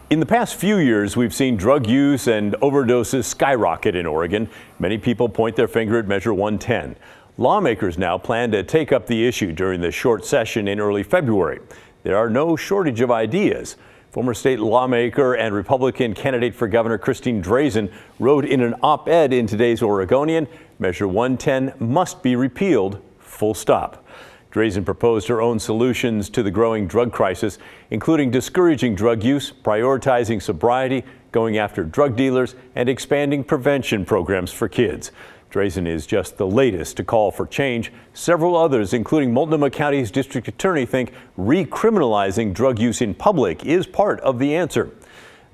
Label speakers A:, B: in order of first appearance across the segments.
A: In the past few years, we've seen drug use and overdoses skyrocket in Oregon. Many people point their finger at Measure 110. Lawmakers now plan to take up the issue during the short session in early February. There are no shortage of ideas. Former state lawmaker and Republican candidate for governor Christine Drazan wrote in an op-ed in today's Oregonian, Measure 110 must be repealed, full stop. Drazan proposed her own solutions to the growing drug crisis, including discouraging drug use, prioritizing sobriety, going after drug dealers, and expanding prevention programs for kids. Drazan is just the latest to call for change. Several others, including Multnomah County's district attorney, think recriminalizing drug use in public is part of the answer.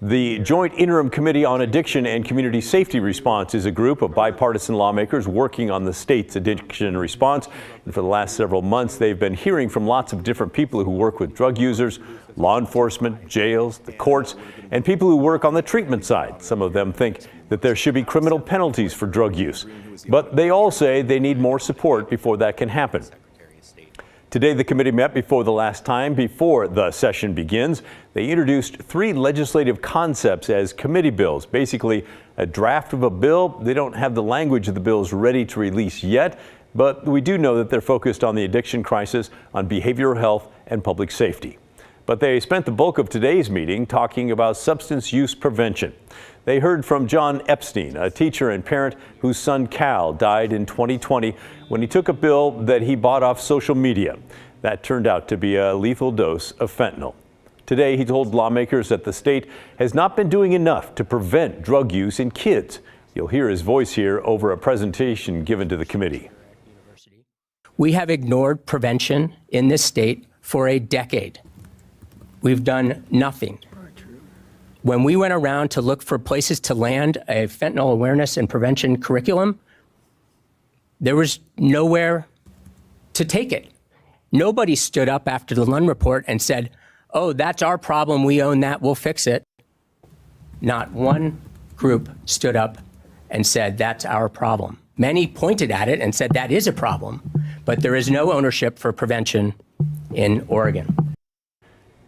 A: The Joint Interim Committee on Addiction and Community Safety Response is a group of bipartisan lawmakers working on the state's addiction response. And for the last several months, they've been hearing from lots of different people who work with drug users, law enforcement, jails, the courts, and people who work on the treatment side. Some of them think that there should be criminal penalties for drug use, but they all say they need more support before that can happen. Today, the committee met before the last time before the session begins. They introduced 3 legislative concepts as committee bills, basically a draft of a bill. They don't have the language of the bills ready to release yet, but we do know that they're focused on the addiction crisis, on behavioral health, and public safety. But they spent the bulk of today's meeting talking about substance use prevention. They heard from John Epstein, a teacher and parent whose son Cal died in 2020 when he took a pill that he bought off social media. That turned out to be a lethal dose of fentanyl. Today, he told lawmakers that the state has not been doing enough to prevent drug use in kids. You'll hear his voice here over a presentation given to the committee.
B: We have ignored prevention in this state for a decade. We've done nothing. When we went around to look for places to land a fentanyl awareness and prevention curriculum, there was nowhere to take it. Nobody stood up after the Lund report and said, oh, that's our problem, we own that, we'll fix it. Not one group stood up and said, that's our problem. Many pointed at it and said that is a problem, but there is no ownership for prevention in Oregon.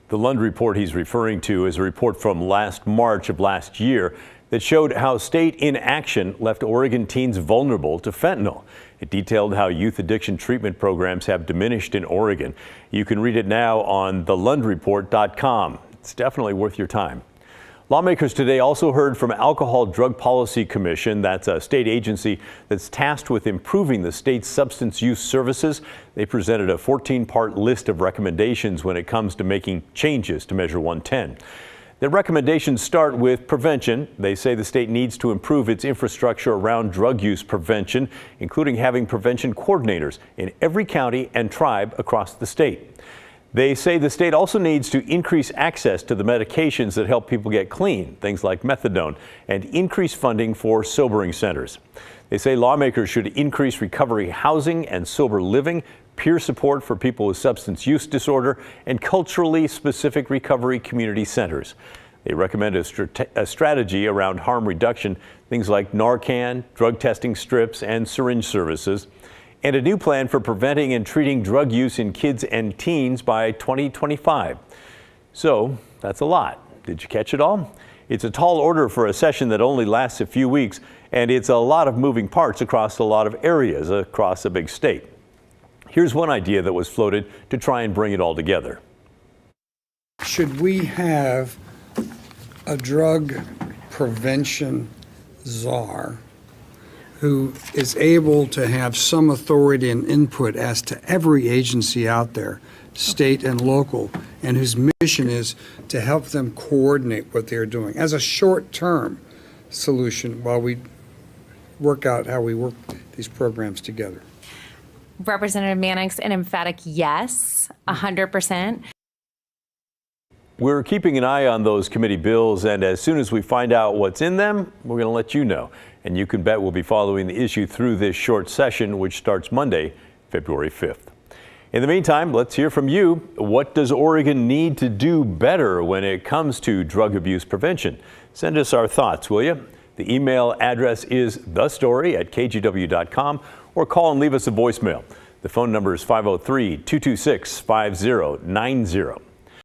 A: The Lund report he's referring to is a report from last March of last year that showed how state inaction left Oregon teens vulnerable to fentanyl. It detailed how youth addiction treatment programs have diminished in Oregon. You can read it now on thelundreport.com. It's definitely worth your time. Lawmakers today also heard from Alcohol Drug Policy Commission. That's a state agency that's tasked with improving the state's substance use services. They presented a 14-part list of recommendations when it comes to making changes to Measure 110. The recommendations start with prevention. They say the state needs to improve its infrastructure around drug use prevention, including having prevention coordinators in every county and tribe across the state. They say the state also needs to increase access to the medications that help people get clean, things like methadone, and increase funding for sobering centers. They say lawmakers should increase recovery housing and sober living, peer support for people with substance use disorder, and culturally specific recovery community centers. They recommend a strategy around harm reduction, things like Narcan, drug testing strips, and syringe services, and a new plan for preventing and treating drug use in kids and teens by 2025. So that's a lot. Did you catch it all? It's a tall order for a session that only lasts a few weeks, and it's a lot of moving parts across a lot of areas across a big state. Here's one idea that was floated to try and bring it all together.
C: Should we have a drug prevention czar who is able to have some authority and input as to every agency out there, state and local, and whose mission is to help them coordinate what they're doing as a short-term solution while we work out how we work these programs together?
D: Representative Mannix, an emphatic yes, 100%.
A: We're keeping an eye on those committee bills, and as soon as we find out what's in them, we're going to let you know. And you can bet we'll be following the issue through this short session, which starts Monday, February 5th. In the meantime, let's hear from you. What does Oregon need to do better when it comes to drug abuse prevention? Send us our thoughts, will you? The email address is thestory@kgw.com, or call and leave us a voicemail. The phone number is 503-226-5090.